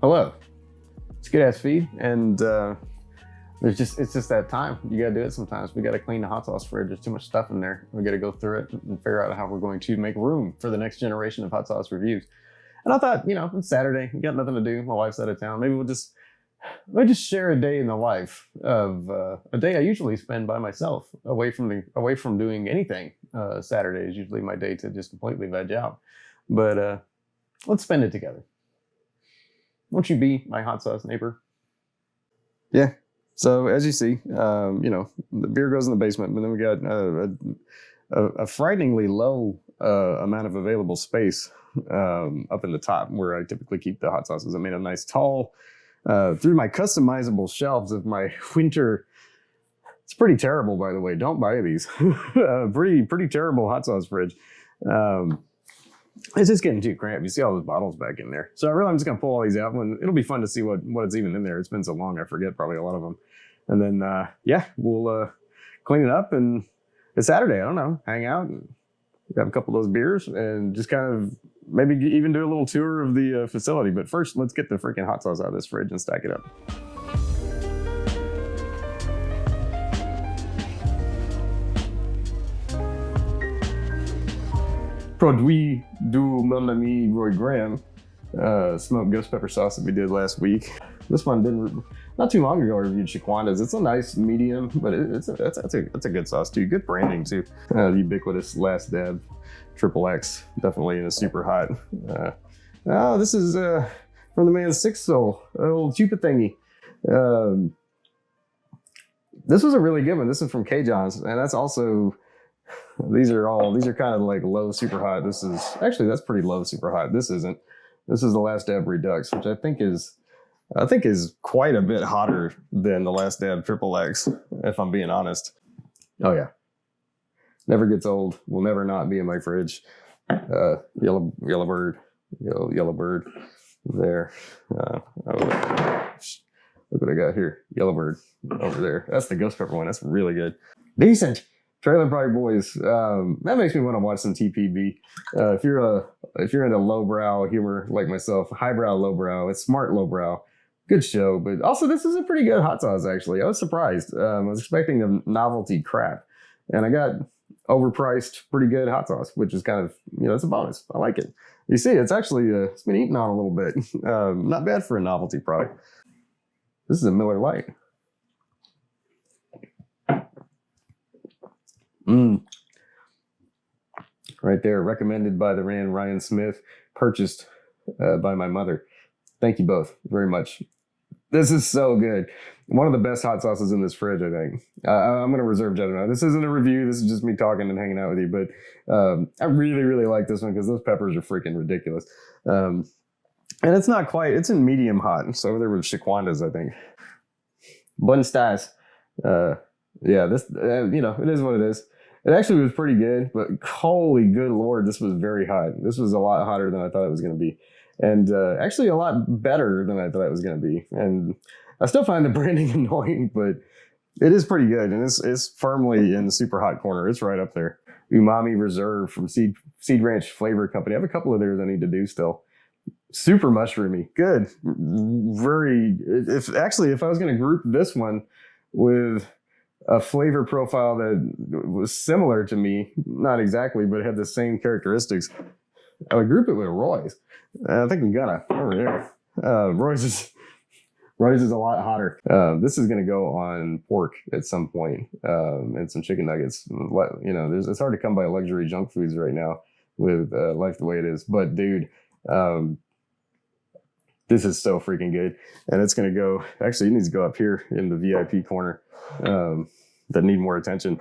Hello. It's a good ass feed, and it's just that time. You gotta do it sometimes. We gotta clean the hot sauce fridge. There's too much stuff in there. We gotta go through it and figure out how we're going to make room for the next generation of hot sauce reviews. And I thought, it's Saturday. We got nothing to do. My wife's out of town. Maybe we'll just share a day in the life of a day I usually spend by myself, away from doing anything. Saturday is usually my day to just completely veg out. But let's spend it together. Won't you be my hot sauce neighbor? Yeah. So as you see, the beer goes in the basement, but then we got a frighteningly low amount of available space up in the top where I typically keep the hot sauces. I made a nice tall, through my customizable shelves of my winter. It's pretty terrible, by the way. Don't buy these. Pretty terrible hot sauce fridge. It's just getting too cramped. You see all those bottles back in there. So I'm just going to pull all these out. It'll be fun to see what's even in there. It's been so long, I forget probably a lot of them. And then, we'll clean it up. And it's Saturday. I don't know. Hang out and have a couple of those beers and just kind of maybe even do a little tour of the facility. But first, let's get the freaking hot sauce out of this fridge and stack it up. Produit du mon ami Roy Graham smoked ghost pepper sauce that we did last week. This one not too long ago I reviewed Chiquanda's. It's a nice medium, but it's a good sauce too. Good branding too. The ubiquitous Last Dab XXX, definitely in a super hot. This is from the man Six Soul, an old chupa thingy. This was a really good one. This is from K. John's, and that's also. These are kind of like low super hot. That's pretty low super hot. This isn't. This is the Last Dab Redux, which I think is quite a bit hotter than the Last Dab XXX, if I'm being honest. Oh yeah. Never gets old. Will never not be in my fridge. Yellow bird. Yellow bird. There. Look what I got here. Yellow bird over there. That's the ghost pepper one. That's really good. Decent. Trailer Park Boys. That makes me want to watch some TPB. If you're into lowbrow humor like myself, highbrow, lowbrow, it's smart lowbrow. Good show, but also this is a pretty good hot sauce actually. I was surprised. I was expecting the novelty crap, and I got overpriced, pretty good hot sauce, which is kind of it's a bonus. I like it. You see, it's actually it's been eaten on a little bit. Not bad for a novelty product. This is a Miller Lite. Right there, recommended by the Ryan Smith, purchased by my mother. Thank you both very much. This is so good. One of the best hot sauces in this fridge, I think. I'm going to reserve judgment. This isn't a review. This is just me talking and hanging out with you. But I really, really like this one because those peppers are freaking ridiculous. And it's not quite, it's in medium hot. So there was Chiquanda's, I think. Bun Stas. This, it is what it is. It actually was pretty good, but holy good Lord, this was very hot. This was a lot hotter than I thought it was going to be. And actually a lot better than I thought it was going to be. And I still find the branding annoying, but it is pretty good. And it's firmly in the super hot corner. It's right up there. Umami Reserve from Seed Ranch Flavor Company. I have a couple of theirs I need to do still. Super mushroomy. Good. If I was going to group this one with a flavor profile that was similar to me, not exactly, but had the same characteristics, I would group it with Roy's. I think we got it over there. Roy's is a lot hotter. This is going to go on pork at some point, and some chicken nuggets. It's hard to come by luxury junk foods right now with life the way it is. But dude, this is so freaking good. And it's going to go, actually it needs to go up here in the VIP corner that need more attention.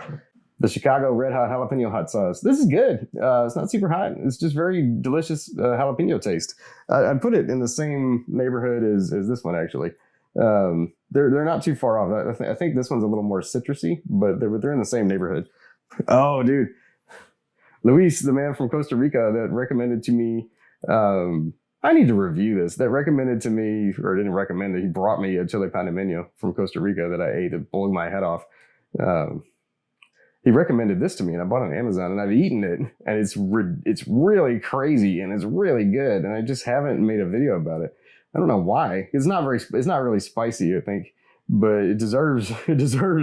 The Chicago Red Hot Jalapeno Hot Sauce. This is good. It's not super hot. It's just very delicious jalapeno taste. I'd put it in the same neighborhood as this one, actually. They're not too far off. I think this one's a little more citrusy, but they're in the same neighborhood. Oh, dude. Luis, the man from Costa Rica that recommended to me, I need to review this, that recommended to me, or didn't recommend it, he brought me a chile panameño from Costa Rica that I ate. It blew my head off. He recommended this to me and I bought it on Amazon and I've eaten it and it's really crazy and it's really good. And I just haven't made a video about it. I don't know why. It's not really spicy, I think, but it deserves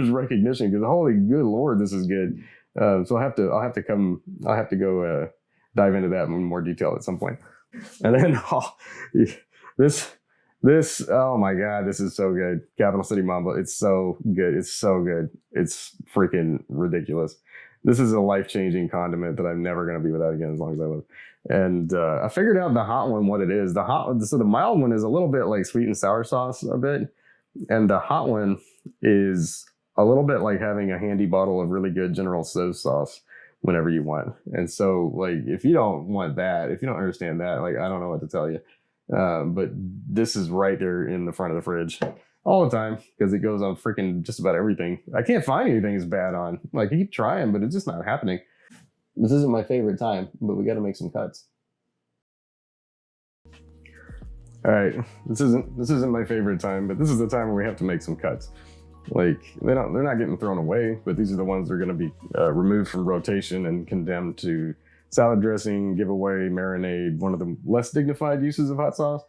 recognition because holy good Lord, this is good. So I'll have to go dive into that in more detail at some point. And then this oh my God, this is so good. Capital City Mambo. It's so good. It's so good. It's freaking ridiculous. This is a life-changing condiment that I'm never going to be without again as long as I live. And I figured out the hot one, what it is. So the mild one is a little bit like sweet and sour sauce a bit. And the hot one is a little bit like having a handy bottle of really good General Tso's sauce whenever you want. And so like, if you don't want that, if you don't understand that, like, I don't know what to tell you. But this is right there in the front of the fridge all the time because it goes on freaking just about everything. I can't find anything it's bad on. Like, I keep trying, but it's just not happening. This isn't my favorite time, but we got to make some cuts. All right, this isn't my favorite time, but this is the time where we have to make some cuts. Like, they're not getting thrown away, but these are the ones that are going to be removed from rotation and condemned to salad dressing, giveaway, marinade, one of the less dignified uses of hot sauce.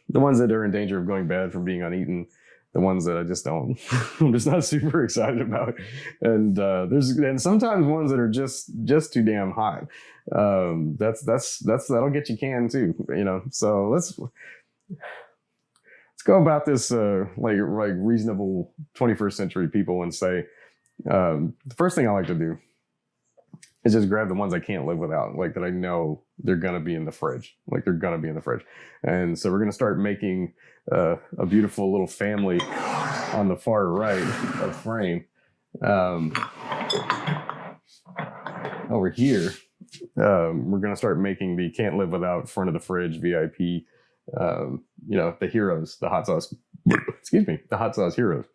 The ones that are in danger of going bad from being uneaten, the ones that I just don't, I'm just not super excited about. And there's sometimes ones that are just too damn hot. That'll get you canned too, you know. So let's go about this like reasonable 21st century people and say the first thing I like to do is just grab the ones I can't live without, like that I know they're gonna be in the fridge, like they're gonna be in the fridge. And so we're gonna start making a beautiful little family on the far right of frame. Over here, we're gonna start making the can't live without front of the fridge VIP. You know, the heroes, the hot sauce. Excuse me, the hot sauce heroes.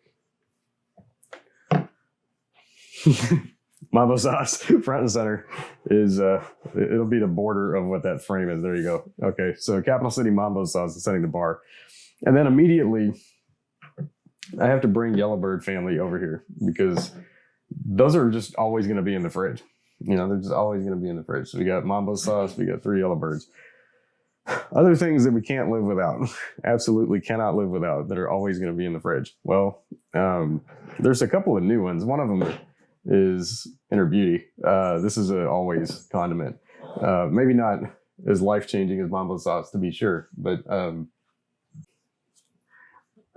Mambo sauce, front and center, is it'll be the border of what that frame is. There you go. Okay, so Capital City Mambo sauce is setting the bar. And then immediately, I have to bring Yellowbird family over here because those are just always going to be in the fridge. You know, they're just always going to be in the fridge. So we got Mambo sauce, we got 3 Yellowbirds. Other things that we can't live without, absolutely cannot live without, that are always going to be in the fridge. Well, there's a couple of new ones. One of them is Inner Beauty. This is an always condiment. Maybe not as life-changing as Mambo sauce, to be sure, but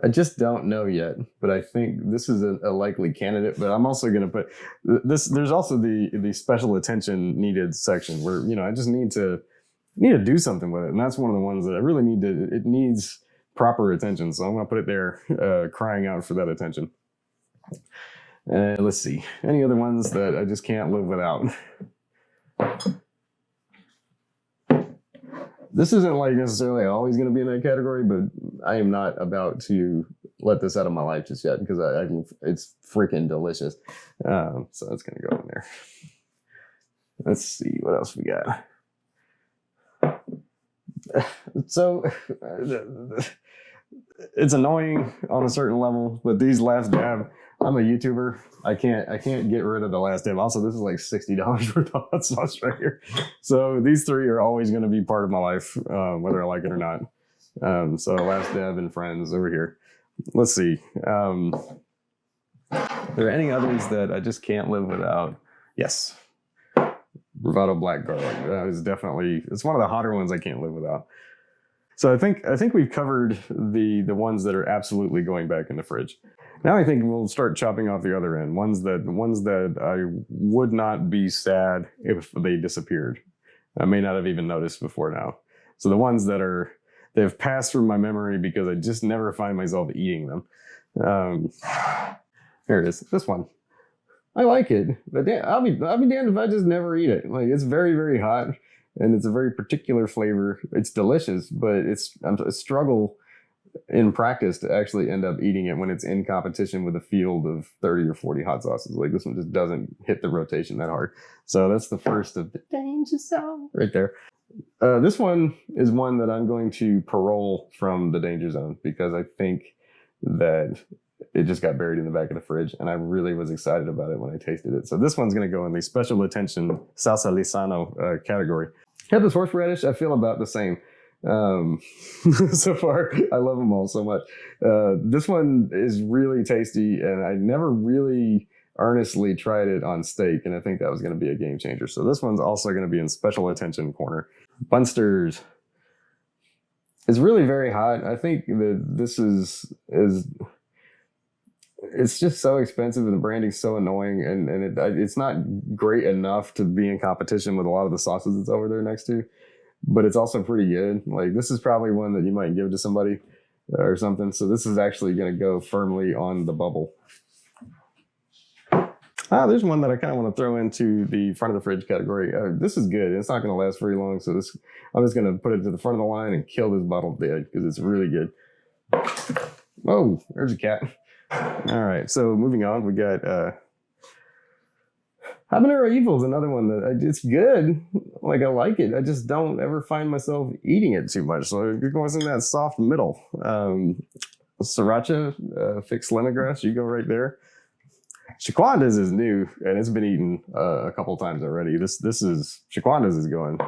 I just don't know yet. But I think this is a likely candidate. But I'm also going to put this. There's also the special attention needed section where, you know, I just need to do something with it, and that's one of the ones that I really need to. It needs proper attention, so I'm going to put it there, crying out for that attention. Let's see. Any other ones that I just can't live without? This isn't like necessarily always going to be in that category, but I am not about to let this out of my life just yet because it's freaking delicious. So that's going to go in there. Let's see what else we got. So it's annoying on a certain level, but these last dab, I'm a YouTuber. I can't get rid of the last dab. Also, this is like $60 worth of hot sauce right here. So these 3 are always going to be part of my life, whether I like it or not. So last dab and friends over here. Let's see. Are there any others that I just can't live without? Yes. Bravado Black Garlic. That is definitely, it's one of the hotter ones I can't live without. So I think we've covered the ones that are absolutely going back in the fridge. Now I think we'll start chopping off the other end. Ones that I would not be sad if they disappeared. I may not have even noticed before now. So the ones they've passed through my memory because I just never find myself eating them. Here it is. This one. I like it, but I'll be damned if I just never eat it. Like, it's very, very hot, and it's a very particular flavor. It's delicious, but it's a struggle in practice to actually end up eating it when it's in competition with a field of 30 or 40 hot sauces. Like, this one just doesn't hit the rotation that hard. So that's the first of the danger zone right there. This one is one that I'm going to parole from the danger zone because I think that it just got buried in the back of the fridge, and I really was excited about it when I tasted it. So this one's going to go in the special attention salsa lisano category. Headless horseradish, I feel about the same. Um, so far, I love them all so much. This one is really tasty, and I never really earnestly tried it on steak, and I think that was going to be a game changer. So this one's also going to be in special attention corner. Bunsters is really very hot. I think that this is it's just so expensive, and the branding's so annoying, and it's not great enough to be in competition with a lot of the sauces that's over there next to. But it's also pretty good. Like, this is probably one that you might give to somebody or something. So this is actually going to go firmly on the bubble. There's one that I kind of want to throw into the front of the fridge category. This is good. It's not going to last very long. So I'm just going to put it to the front of the line and kill this bottle dead because it's really good. Whoa, there's a cat. All right. So moving on, we got Habanero Evil is another one that it's good. Like, I like it. I just don't ever find myself eating it too much. So you're going in that soft middle. Sriracha, fixed lemongrass, you go right there. Shaquanda's is new, and it's been eaten a couple times already. Shaquanda's is going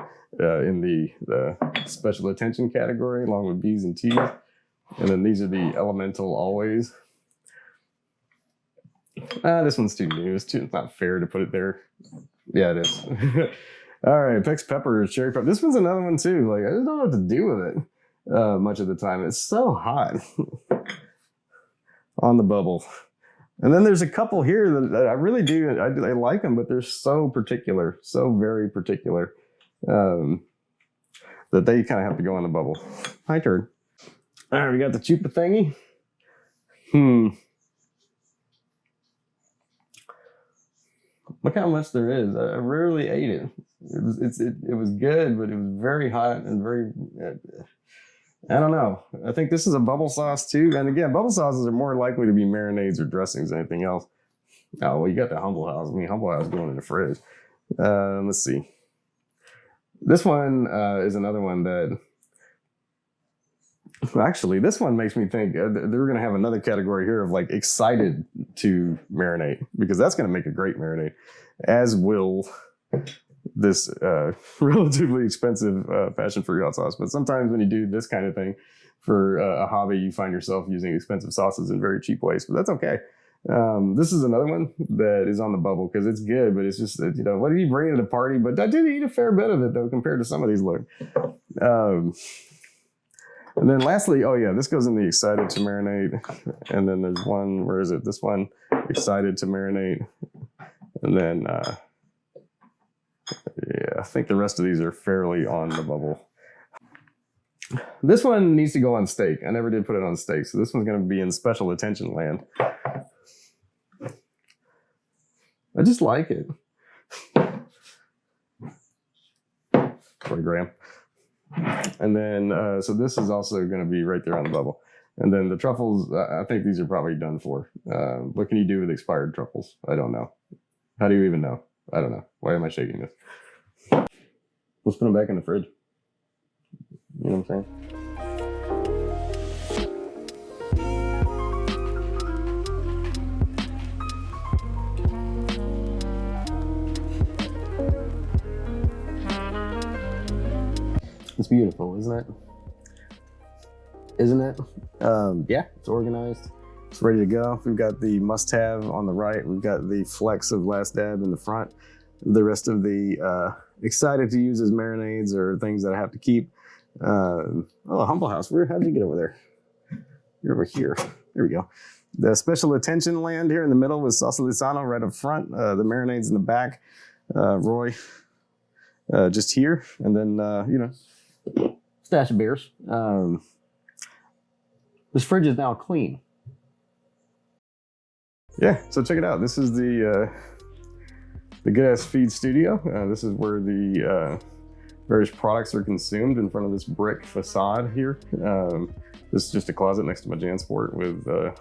in the special attention category, along with B's and T's. And then these are the Elemental Always. This one's too new. It's not fair to put it there. Yeah, it is. All right, Pex Pepper, Cherry Pepper. This one's another one too. Like, I just don't know what to do with it much of the time. It's so hot on the bubble. And then there's a couple here that I really do. I like them, but they're so particular, so very particular, that they kind of have to go on the bubble. My turn. All right, we got the Chupa thingy. Look how much there is. I rarely ate it. It was good, but it was very hot and very. I don't know. I think this is a bubble sauce too. And again, bubble sauces are more likely to be marinades or dressings than anything else. Oh, well, you got the Humble House. I mean, Humble House going in the fridge. Let's see. This one is another one that. Actually, this one makes me think they're going to have another category here of like excited to marinate, because that's going to make a great marinade, as will this relatively expensive passion fruit hot sauce. But sometimes when you do this kind of thing for a hobby, you find yourself using expensive sauces in very cheap ways, but that's okay. This is another one that is on the bubble because it's good, but it's just, what did you bring to the party? But I did eat a fair bit of it though, compared to some of these. Look. And then lastly, oh yeah, this goes in the excited to marinate. And then there's one, where is it? This one, excited to marinate. And then, yeah, I think the rest of these are fairly on the bubble. This one needs to go on steak. I never did put it on steak. So this one's going to be in special attention land. I just like it. 40 gram. And then, so this is also going to be right there on the bubble. And then the truffles, I think these are probably done for. What can you do with expired truffles? I don't know. How do you even know? I don't know. Why am I shaking this? Let's put them back in the fridge. You know what I'm saying? It's beautiful, isn't it? Isn't it? Yeah, it's organized. It's ready to go. We've got the must-have on the right. We've got the flex of Last Dab in the front. The rest of the excited to use as marinades or things that I have to keep. Oh, Humble House. How did you get over there? You're over here. There we go. The special attention land here in the middle with Salsa Lisano right up front. The marinades in the back. Roy just here. And then, stash of beers. This fridge is now clean. Yeah, so check it out. This is the Good Ass Feed Studio. This is where the various products are consumed in front of this brick facade here. This is just a closet next to my JanSport with one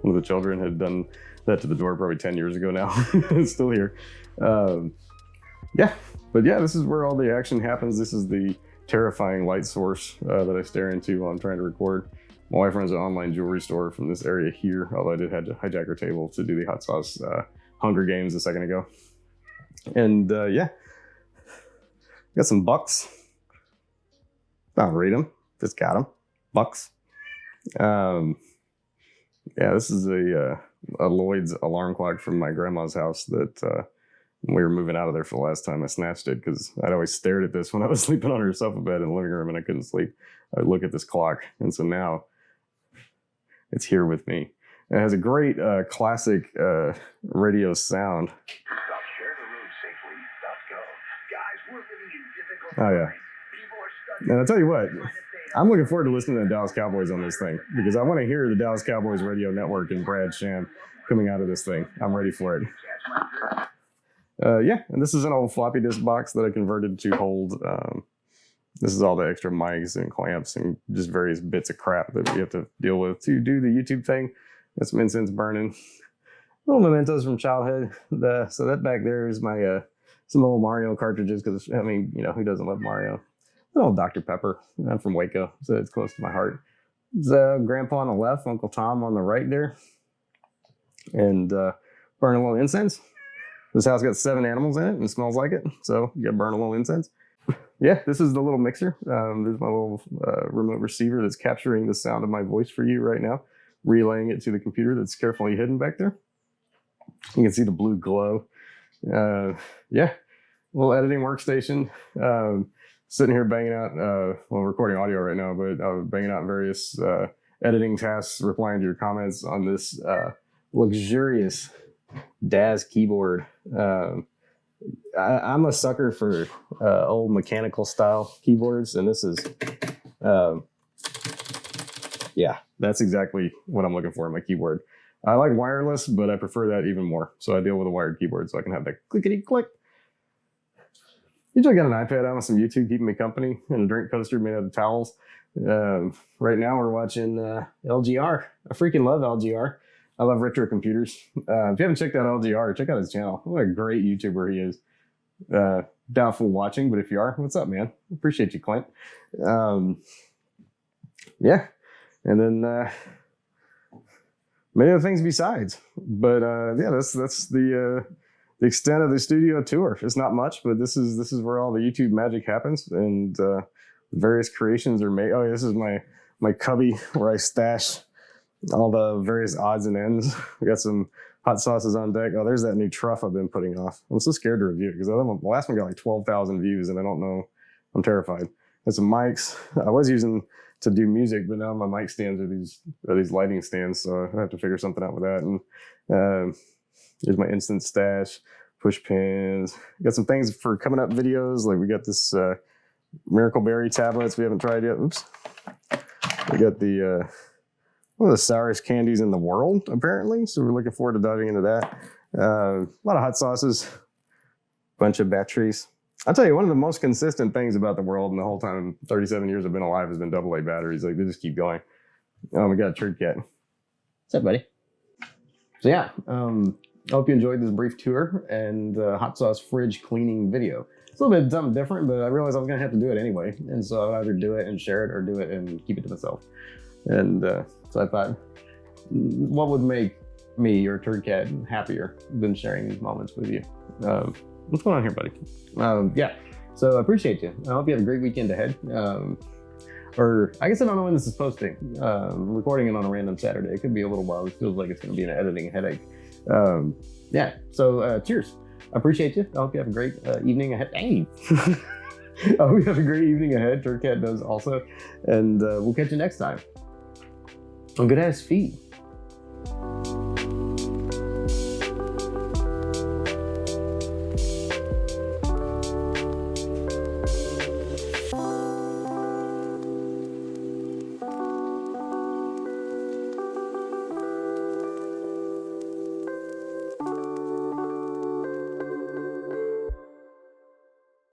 of the children had done that to the door probably 10 years ago now. It's still here. Yeah, but yeah, this is where all the action happens. This is the terrifying light source that I stare into while I'm trying to record. My wife runs an online jewelry store from this area here, although I did have to hijack her table to do the hot sauce Hunger Games a second ago. And yeah, got some bucks. I'll rate them. Just got them. Bucks. Yeah, this is a Lloyd's alarm clock from my grandma's house that when we were moving out of there for the last time. I snatched it because I'd always stared at this when I was sleeping on her sofa bed in the living room and I couldn't sleep. I'd look at this clock. And so now it's here with me. It has a great classic radio sound. Oh, yeah. And I'll tell you what, I'm looking forward to listening to the Dallas Cowboys on this thing because I want to hear the Dallas Cowboys radio network and Brad Sham coming out of this thing. I'm ready for it. Yeah, and this is an old floppy disk box that I converted to hold. This is all the extra mics and clamps and just various bits of crap that we have to deal with to do the YouTube thing. Got some incense burning. Little mementos from childhood. So that back there is my some old Mario cartridges because, I mean, you know, who doesn't love Mario? An old Dr. Pepper. I'm from Waco, so it's close to my heart. It's Grandpa on the left, Uncle Tom on the right there. And burn a little incense. This house got 7 animals in it and it smells like it. So you gotta burn a little incense. Yeah, this is the little mixer. There's my little remote receiver that's capturing the sound of my voice for you right now, relaying it to the computer that's carefully hidden back there. You can see the blue glow. Yeah, little editing workstation. Sitting here banging out, well, recording audio right now, but banging out various editing tasks, replying to your comments on this luxurious DAS keyboard. I'm a sucker for old mechanical style keyboards, and this is, yeah, that's exactly what I'm looking for in my keyboard. I like wireless, but I prefer that even more. So I deal with a wired keyboard so I can have that clickety click. Usually got an iPad on with some YouTube keeping me company and a drink coaster made out of towels. Right now we're watching LGR. I freaking love LGR. I love retro computers. If you haven't checked out LGR, check out his channel. What a great YouTuber he is. Doubtful watching, but if you are, what's up, man? Appreciate you, Clint. Yeah, and then many other things besides. But yeah, that's the extent of the studio tour. It's not much, but this is where all the YouTube magic happens, and various creations are made. Oh, yeah, this is my cubby where I stash all the various odds and ends. We got some hot sauces on deck. Oh, there's that new truff I've been putting off. I'm so scared to review it because the last one got like 12,000 views and I don't know. I'm terrified. And some mics I was using to do music, but now my mic stands are these lighting stands, so I have to figure something out with that. And here's my instant stash, push pins. Got some things for coming up videos. Like we got this Miracle Berry tablets we haven't tried yet. Oops. We got the one of the sourest candies in the world, apparently. So we're looking forward to diving into that. A lot of hot sauces, bunch of batteries. I'll tell you, one of the most consistent things about the world in the whole time 37 years I've been alive has been AA batteries. Like, they just keep going. Oh, we got a turd cat. What's up, buddy? So yeah, I hope you enjoyed this brief tour and hot sauce fridge cleaning video. It's a little bit something different, but I realized I was gonna have to do it anyway. And so I'd either do it and share it or do it and keep it to myself. And so I thought, what would make me, your turd cat, happier than sharing these moments with you? What's going on here, buddy? Yeah, so I appreciate you. I hope you have a great weekend ahead. Or I guess I don't know when this is posting. Recording it on a random Saturday. It could be a little while. It feels like it's going to be an editing headache. Yeah, so cheers. I appreciate you. I hope you have a great evening ahead. Hey! I hope you have a great evening ahead. Turd Cat does also. And we'll catch you next time on Good Ass Feet.